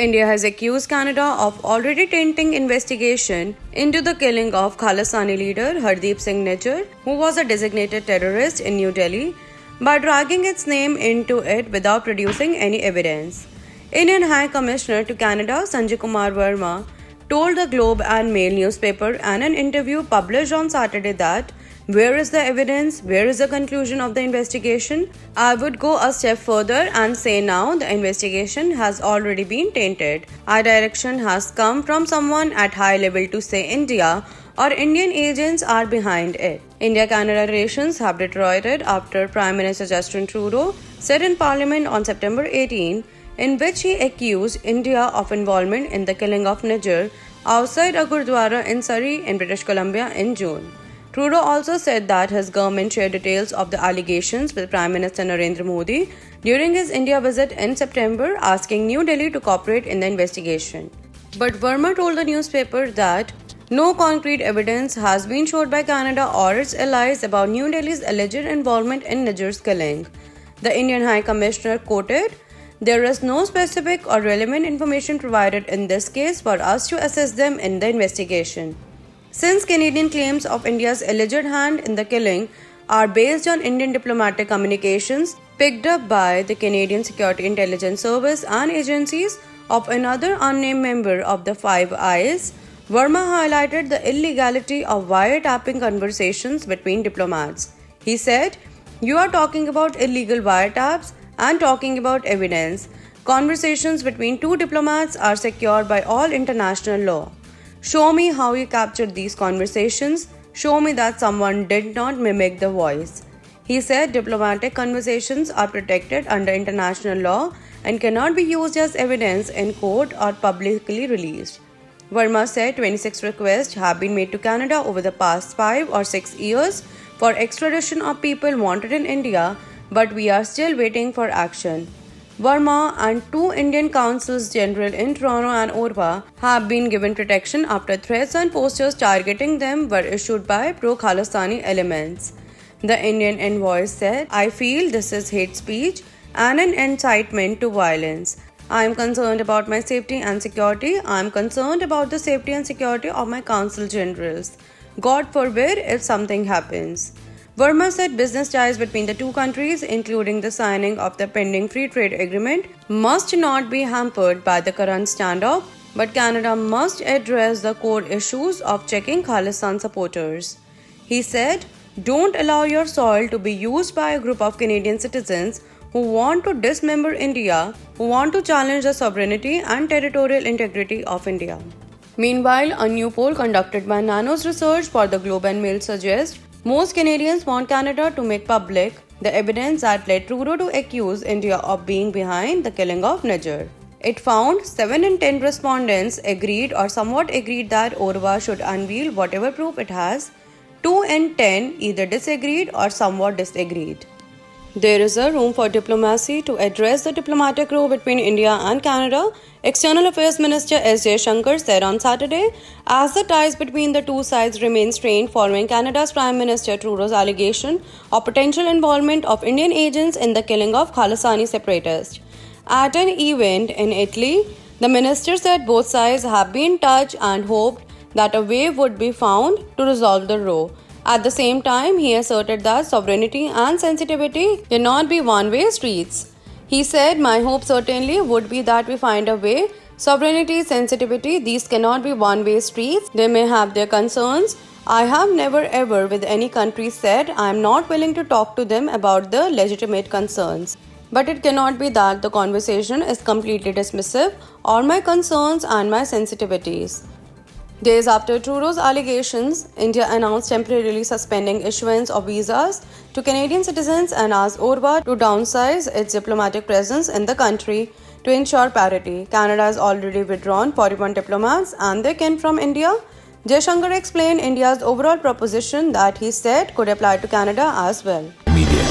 India has accused Canada of already tainting investigation into the killing of Khalistani leader Hardeep Singh Nijjar, who was a designated terrorist in New Delhi, by dragging its name into it without producing any evidence. Indian High Commissioner to Canada Sanjay Verma told the Globe and Mail newspaper in an interview published on Saturday that where is the evidence? Where is the conclusion of the investigation? I would go a step further and say now the investigation has already been tainted. Our direction has come from someone at high level to say India or Indian agents are behind it. India-Canada relations have deteriorated after Prime Minister Justin Trudeau said in Parliament on September 18, in which he accused India of involvement in the killing of Nijjar outside a Gurdwara in Surrey in British Columbia in June. Trudeau also said that his government shared details of the allegations with Prime Minister Narendra Modi during his India visit in September, asking New Delhi to cooperate in the investigation. But Verma told the newspaper that no concrete evidence has been showed by Canada or its allies about New Delhi's alleged involvement in Nijjar's killing. The Indian High Commissioner quoted, "There is no specific or relevant information provided in this case for us to assess them in the investigation. Since Canadian claims of India's alleged hand in the killing are based on Indian diplomatic communications picked up by the Canadian Security Intelligence Service and agencies of another unnamed member of the Five Eyes," Verma highlighted the illegality of wiretapping conversations between diplomats. He said, "You are talking about illegal wiretaps and talking about evidence. Conversations between two diplomats are secured by all international law. Show me how you captured these conversations. Show me that someone did not mimic the voice." He said diplomatic conversations are protected under international law and cannot be used as evidence in court or publicly released. Verma said 26 requests have been made to Canada over the past 5 or 6 years for extradition of people wanted in India, but we are still waiting for action. Verma and 2 Indian consuls general in Toronto and Ottawa have been given protection after threats and posters targeting them were issued by pro-Khalistani elements. The Indian envoy said, "I feel this is hate speech and an incitement to violence. I am concerned about my safety and security. I am concerned about the safety and security of my consul generals. God forbid if something happens." Verma said business ties between the two countries, including the signing of the pending free trade agreement, must not be hampered by the current standoff, but Canada must address the core issues of checking Khalistan supporters. He said, "Don't allow your soil to be used by a group of Canadian citizens who want to dismember India, who want to challenge the sovereignty and territorial integrity of India." Meanwhile, a new poll conducted by Nanos Research for the Globe and Mail suggests most Canadians want Canada to make public the evidence that led Trudeau to accuse India of being behind the killing of Nijjar. It found 7 in 10 respondents agreed or somewhat agreed that Ottawa should unveil whatever proof it has. 2 in 10 either disagreed or somewhat disagreed. There is a room for diplomacy to address the diplomatic row between India and Canada, External Affairs Minister S. Jaishankar said on Saturday, as the ties between the two sides remain strained following Canada's Prime Minister Trudeau's allegation of potential involvement of Indian agents in the killing of Khalistani separatists. At an event in Italy, the minister said both sides have been in touch and hoped that a way would be found to resolve the row. At the same time, he asserted that sovereignty and sensitivity cannot be one-way streets. He said, "My hope certainly would be that we find a way. Sovereignty, sensitivity, these cannot be one-way streets. They may have their concerns. I have never ever with any country said I am not willing to talk to them about the legitimate concerns. But it cannot be that the conversation is completely dismissive or my concerns and my sensitivities." Days after Trudeau's allegations, India announced temporarily suspending issuance of visas to Canadian citizens and asked Ottawa to downsize its diplomatic presence in the country to ensure parity. Canada has already withdrawn 41 diplomats and their kin from India. Jaishankar explained India's overall proposition that he said could apply to Canada as well. Media.